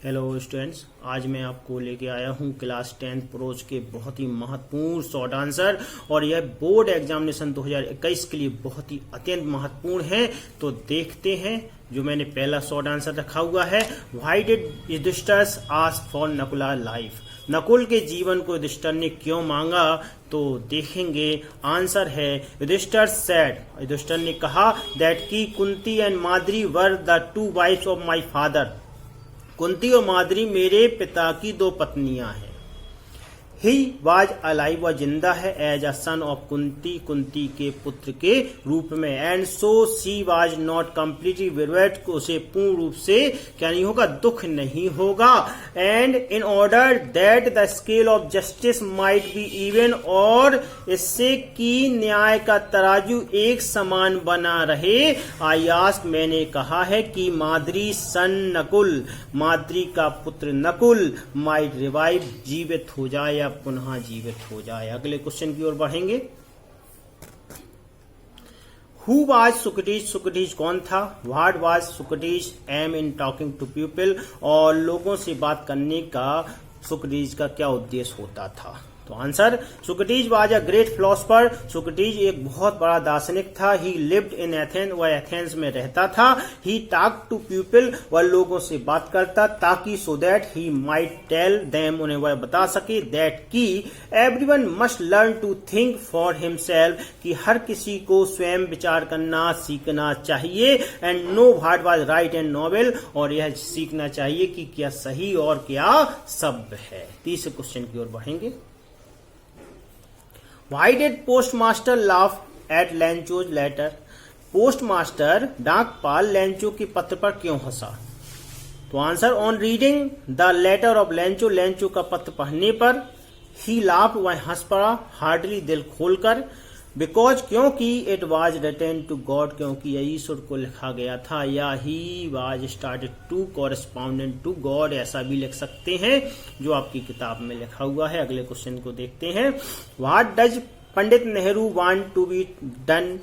Hello students, आज मैं आपको लेके आया हूँ क्लास 10 प्रोज के बहुत ही महत्वपूर्ण शॉर्ट आंसर। और यह बोर्ड एग्जामिनेशन 2021 के लिए बहुत ही अत्यंत महत्वपूर्ण है। तो देखते हैं जो मैंने पहला शॉर्ट आंसर रखा हुआ है। Why did Yudhishthir ask for Nakula life? Nakul के जीवन को युधिष्ठिर ने क्यों मांगा? तो देखेंगे। आंसर है युधिष्ठिर सेड, युधिष्ठिर ने कहा दैट की Kunti and Madri were the two wives of my father. Kunti और माद्री मेरे पिता की दो पत्नियां हैं। ही वाज अलाइव, वह जिंदा है, as a son of Kunti, Kunti के पुत्र के रूप में। And so she was not completely widowed, को उसे पूर्ण रूप से क्या नहीं होगा, दुख नहीं होगा। And in order that the scale of justice might be even, और इससे कि न्याय का तराजू एक समान बना रहे। आई आस्क, मैंने कहा है कि माद्री सन नकुल, माद्री का पुत्र नकुल, माइट रिवाइव, जीवित हो जाए या पुनः जीवित हो जाए। अगले क्वेश्चन की ओर बढ़ेंगे। हु वाज सुकटीज, सुकटीज कौन था? What was Socrates aim in talking to people, और लोगों से बात करने का सुकटीज का क्या उद्देश्य होता था? तो answer, Socrates was a great philosopher, Socrates एक बहुत बड़ा दार्शनिक था। ही लिव्ड इन एथेंस, वह एथेंस में रहता था। ही टॉक टू पीपल, वह लोगों से बात करता ताकि so that he might tell them, उन्हें वह बता सके, दैट की everyone must learn to think for himself, कि हर किसी को स्वयं विचार करना सीखना चाहिए। And know what was right and noble, और यह सीखना चाहिए कि क्या सही और क्या सभ्य है। तीसरे क्वेश्चन की ओर बढ़ेंगे। Why did postmaster laugh at Lencho's letter? Postmaster डाकपाल लेंचो के पत्र पर क्यों हंसा? तो answer, on reading the letter of Lencho, Lencho का पत्र पढ़ने पर, ही लाफ्ड, वह हंस पड़ा, हार्डली, दिल खोलकर, बिकॉज, क्योंकि, it was written to God, क्योंकि यह ईश्वर को लिखा गया था, या he was started to correspondent to God, ऐसा भी लिख सकते हैं जो आपकी किताब में लिखा हुआ है। अगले क्वेश्चन को देखते हैं। What does Pandit Nehru want to be done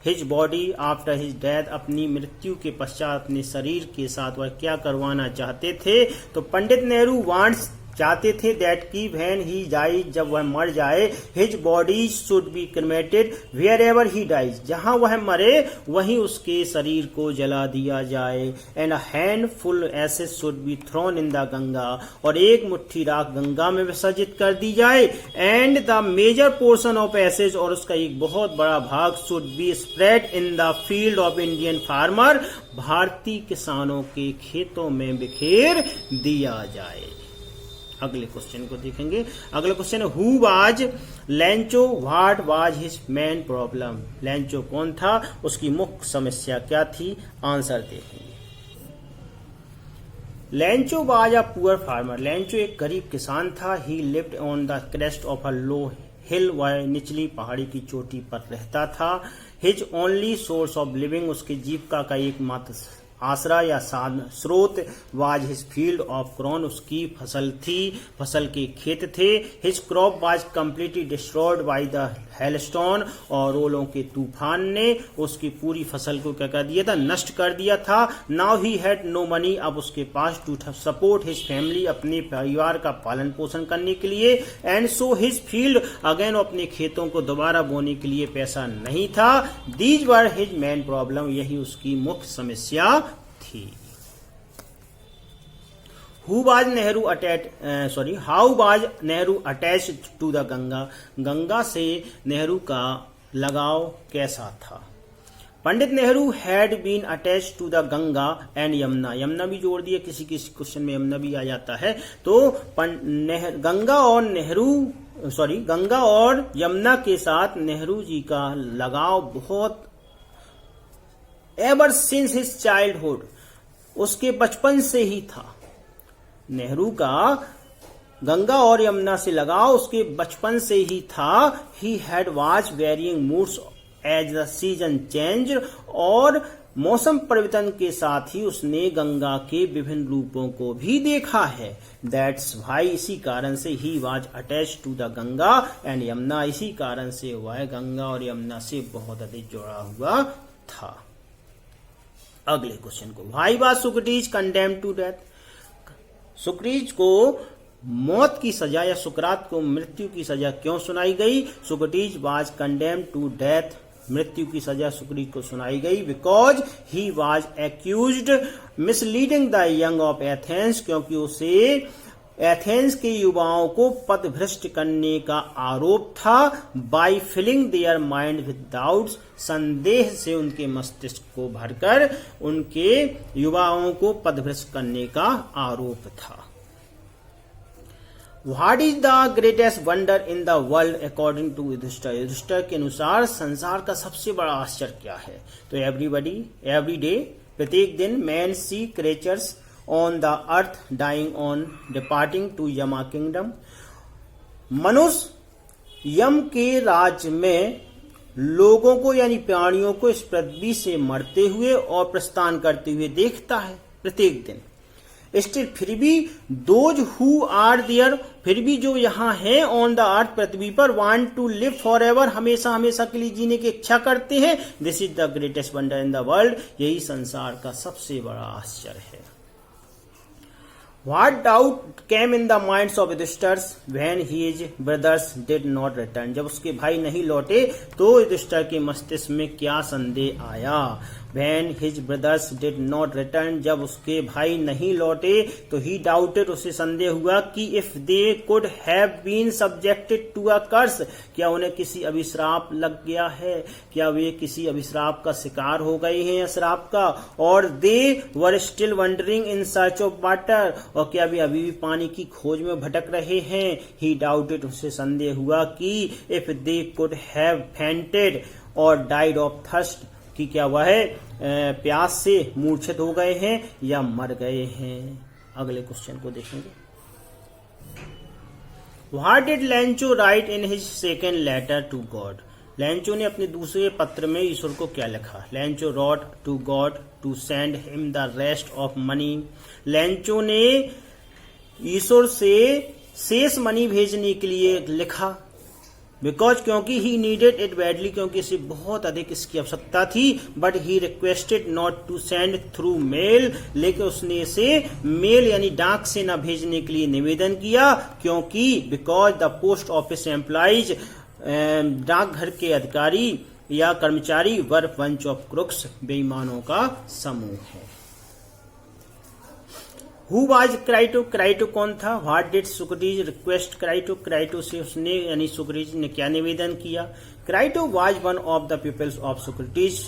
his body after his death? अपनी मृत्यु के पश्चात अपने शरीर के साथ वह क्या करवाना चाहते थे? तो पंडित नेहरू वांट्स, चाहते थे, दैट की व्हेन ही डाइज, जब वह मर जाए, his body should be cremated wherever he dies, जहां वह मरे वहीं उसके शरीर को जला दिया जाए। And a handful ashes should be thrown in the Ganga, और एक मुट्ठी राख गंगा में विसर्जित कर दी जाए। And the major portion of ashes, और उसका एक बहुत बड़ा भाग, should be spread in the field of Indian farmer, भारतीय किसानों के खेतों में बिखेर दिया जाए। अगले क्वेश्चन को देखेंगे। अगला क्वेश्चन है, who was Lencho, what was his main problem? Lencho कौन था, उसकी मुख्य समस्या क्या थी? आंसर देखेंगे। Lencho was a poor farmer, Lencho एक गरीब किसान था। He lived on the crest of a low hill, वह निचली पहाड़ी की चोटी पर रहता था। His only source of living, उसकी जीविका का एकमात्र आसरा या स्रोत, was his field of corn, उसकी फसल थी, फसल के खेत थे। His crop was completely destroyed by the hailstone, और ओलों के तूफान ने उसकी पूरी फसल को क्या कर दिया था, नष्ट कर दिया था। Now he had no money, अब उसके पास टू सपोर्ट हिज फैमिली, अपने परिवार का पालन पोषण करने के लिए। And so his field again, अपने खेतों को दोबारा बोने के लिए पैसा नहीं था। These were his main problem, यही उसकी मुख्य समस्या थी। Who was Nehru how was Nehru attached to the Ganga? Ganga से नेहरू का लगाव कैसा था? Pandit Nehru had been attach to the Ganga and Yamuna, Yamuna भी जोड़ दिया, किसी किसी क्वेश्चन में यमुना भी आ जाता है। तो गंगा और यमुना के साथ नेहरू जी का लगाव बहुत, एवर सिंस हिज चाइल्डहुड, उसके बचपन से ही था। नेहरू का गंगा और यमुना से लगाव उसके बचपन से ही था। He had watch varying moods as the season change, और मौसम परिवर्तन के साथ ही उसने गंगा के विभिन्न रूपों को भी देखा है। दैट्स वाई, इसी कारण से he was attached to the Ganga and Yamuna, इसी कारण से वह गंगा और यमुना से बहुत अधिक जुड़ा हुआ था। अगले क्वेश्चन को, why was Socrates condemned to death? Socrates को मौत की सजा या सुकरात को मृत्यु की सजा क्यों सुनाई गई? सुक्रीज वाज कंडेम्ड टू डेथ, मृत्यु की सजा सुक्रीज को सुनाई गई because he was accused misleading the young of Athens, क्योंकि उसे एथेंस के युवाओं को पथभ्रष्ट करने का आरोप था। By filling their mind with doubts, संदेह से उनके मस्तिष्क को भरकर उनके युवाओं को पथभ्रष्ट करने का आरोप था। What is the greatest wonder in the world according to Yudhishthir? Yudhishthir के अनुसार संसार का सबसे बड़ा आश्चर्य क्या है? तो every day, प्रत्येक दिन man see creatures on the earth dying on departing to Yama kingdom. मनुष्य यम के राज्य में लोगों को यानी प्राणियों को इस पृथ्वी से मरते हुए और प्रस्थान करते हुए देखता है प्रत्येक दिन। स्टिल फिर भी दोज हु आर देयर, फिर भी जो यहाँ है ऑन द अर्थ पृथ्वी पर, want to live forever, हमेशा हमेशा के लिए जीने की इच्छा करते हैं। This is the greatest wonder in the world, यही संसार का सबसे बड़ा आश्चर्य है। What doubt came in the minds of Yudhishthir when his brothers did not return? जब उसके भाई नहीं लौटे तो युधिष्ठिर के मस्तिष्क में क्या संदेह आया? When his brothers did not return, जब उसके भाई नहीं लौटे तो he doubted, उसे संदेह हुआ कि if they could have been subjected to a curse, क्या उन्हें किसी अभिश्राप लग गया है, क्या वे किसी अभिश्राप का शिकार हो गए हैं या श्राप का, और they were still wandering in search of water, और क्या वे अभी भी पानी की खोज में भटक रहे हैं। He doubted, उसे संदेह हुआ कि if they could have fainted or died of thirst, कि क्या वह प्यास से मूर्छित हो गए हैं या मर गए हैं। अगले क्वेश्चन को देखेंगे। What did Lancho write in his second letter to God? लैंचो ने अपने दूसरे पत्र में ईश्वर को क्या लिखा? लैंचो wrote to God to send him the rest of money. लैंचो ने ईश्वर से शेष मनी भेजने के लिए लिखा। बिकॉज, क्योंकि ही नीडेड इट बैडली, क्योंकि इसे बहुत अधिक इसकी आवश्यकता थी। But he requested not to send through mail, लेकिन उसने इसे मेल यानी डाक से न भेजने के लिए निवेदन किया। क्योंकि because the post office employees, डाकघर के अधिकारी या कर्मचारी वर बंच ऑफ क्रुक्स, बेईमानों का समूह है। Who was Crito? क्राइटो कौन था? What did Socrates request Crito? Crito से उसने यानी सुक्रीज ने क्या निवेदन किया? Crito was one of the pupils of Socrates,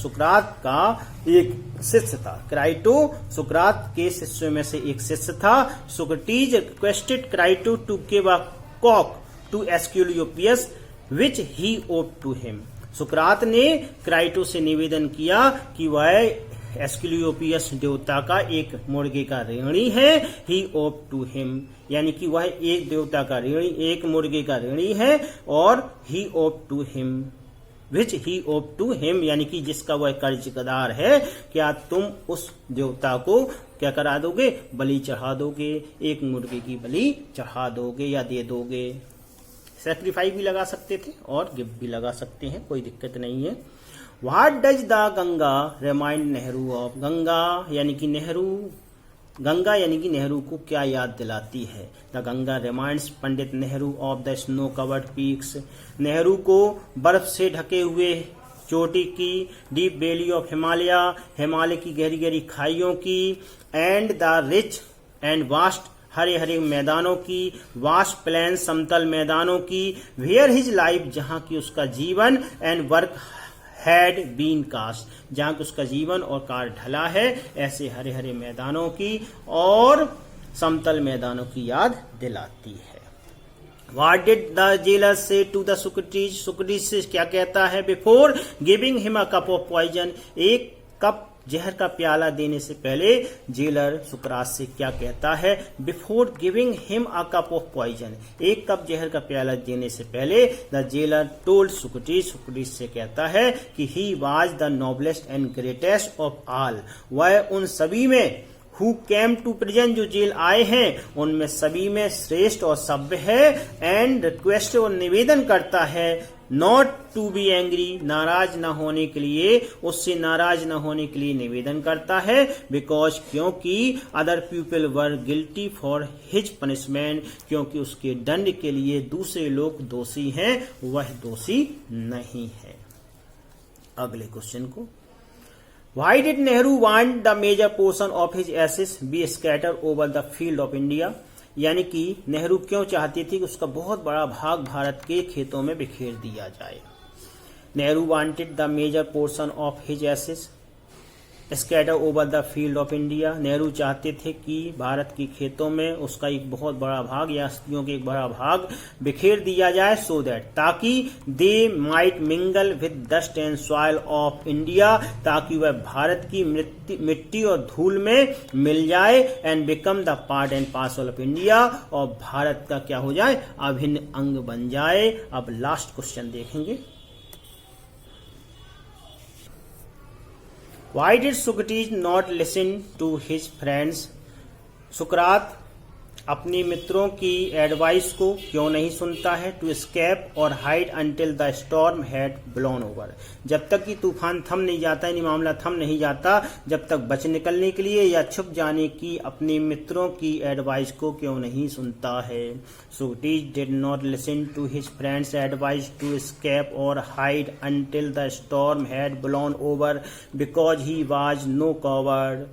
सुकरात का एक शिष्य था। क्राइटो सुकरात के शिष्यों में से एक शिष्य था। Socrates requested Crito to give a cock to Asclepius which he owed to him. सुकरात ने क्राइटो से निवेदन किया कि वह एस्क्यूलियोपियस देवता का एक मुर्गे का ऋणी है। ही ओप टू हिम, यानी कि वह एक देवता का ऋणी, एक मुर्गे का ऋणी है। और he owed to him which he owed to him, यानी कि जिसका वह कर्जदार है। क्या तुम उस देवता को क्या करा दोगे? बलि चढ़ा दोगे, एक मुर्गे की बलि चढ़ा दोगे या दे दोगे। सैक्रिफाइस भी लगा सकते थे और गिफ्ट भी लगा सकते हैं, कोई दिक्कत नहीं है। What does the Ganga remind Nehru of? Ganga यानी कि नेहरू, गंगा यानी कि नेहरू को क्या याद दिलाती है? The Ganga reminds Pandit Nehru of the snow covered peaks, Nehru को बर्फ से ढके हुए चोटी की, deep valley of Himalaya, Himalaya की गहरी गहरी खाइयों की, and the rich and vast, हरे हरे मैदानों की, वास्ट प्लेन, समतल मैदानों की, वेयर हिज लाइफ, जहां की उसका जीवन, and work had been cast, जहां उसका जीवन और कार्य ढला है, ऐसे हरे हरे मैदानों की और समतल मैदानों की याद दिलाती है। What did the jailer say to the Socrates? Socrates से क्या कहता है? Before giving him a cup of poison, एक कप जहर का प्याला देने से पहले जेलर सुकरात से क्या कहता है? Before giving him a cup of poison, एक कप जहर का प्याला देने से पहले the jailer told Socrates, Socrates से कहता है कि he was the noblest and greatest of all, वह उन सभी में हु केम टू प्रिजन, जो जेल आए हैं उनमें सभी में श्रेष्ठ और सभ्य है। एंड रिक्वेस्ट, और निवेदन करता है नॉट टू बी एंग्री, नाराज न होने के लिए, उससे नाराज न होने के लिए निवेदन करता है। बिकॉज, क्योंकि other people were guilty for his punishment, क्योंकि उसके दंड के लिए दूसरे लोग दोषी हैं, वह दोषी नहीं है। अगले क्वेश्चन को, Why did Nehru want the major portion of his ashes be scattered over the field of India? यानी कि नेहरू क्यों चाहती थी कि उसका बहुत बड़ा भाग भारत के खेतों में बिखेर दिया जाए। Nehru wanted the major portion of his ashes scatter over the field of India. Nehru चाहते थे कि भारत के खेतों में उसका एक बहुत बड़ा भाग या अस्थियों के एक बड़ा भाग बिखेर दिया जाए, सो दैट, ताकि they might mingle with dust and soil of India, ताकि वह भारत की मिट्टी और धूल में मिल जाए, and become the part and parcel of India, और भारत का क्या हो जाए, अभिन्न अंग बन जाए। अब लास्ट क्वेश्चन देखेंगे, Why did Socrates not listen to his friends? सुकरात अपने मित्रों की एडवाइस को क्यों नहीं सुनता है? टू escape और hide until the storm had blown over, जब तक कि तूफान थम नहीं जाता, यानी मामला थम नहीं जाता, जब तक बच निकलने के लिए या छुप जाने की अपने मित्रों की एडवाइस को क्यों नहीं सुनता है? Socrates did not listen to his friends' advice to escape or hide until the storm had blown over because he was no coward.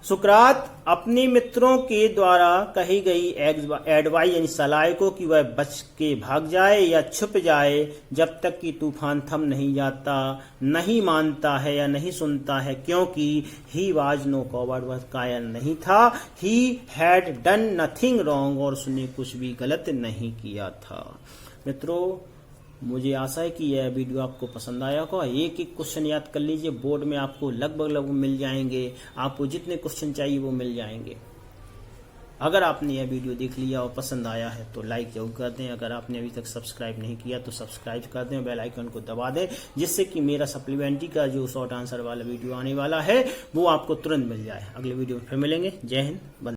सुकरात अपने मित्रों के द्वारा कही गई एडवाइस यानी सलाह को कि वह बच के भाग जाए या छुप जाए, जब तक कि तूफान थम नहीं जाता, नहीं मानता है या नहीं सुनता है, क्योंकि ही वाज नो कॉवर्ड, वह कायर नहीं था। He had done nothing wrong, और उसने कुछ भी गलत नहीं किया था। मित्रों, मुझे आशा है कि यह वीडियो आपको पसंद आया होगा। एक एक क्वेश्चन याद कर लीजिए, बोर्ड में आपको लगभग मिल जाएंगे, आपको जितने क्वेश्चन चाहिए वो मिल जाएंगे। अगर आपने यह वीडियो देख लिया और पसंद आया है तो लाइक जरूर कर दें। अगर आपने अभी तक सब्सक्राइब नहीं किया तो सब्सक्राइब कर दें, बेल आइकन को दबा दें, जिससे कि मेरा सप्लीमेंट्री का जो शॉर्ट आंसर वाला वीडियो आने वाला है वो आपको तुरंत मिल जाए। अगले वीडियो में फिर मिलेंगे। जय हिंद।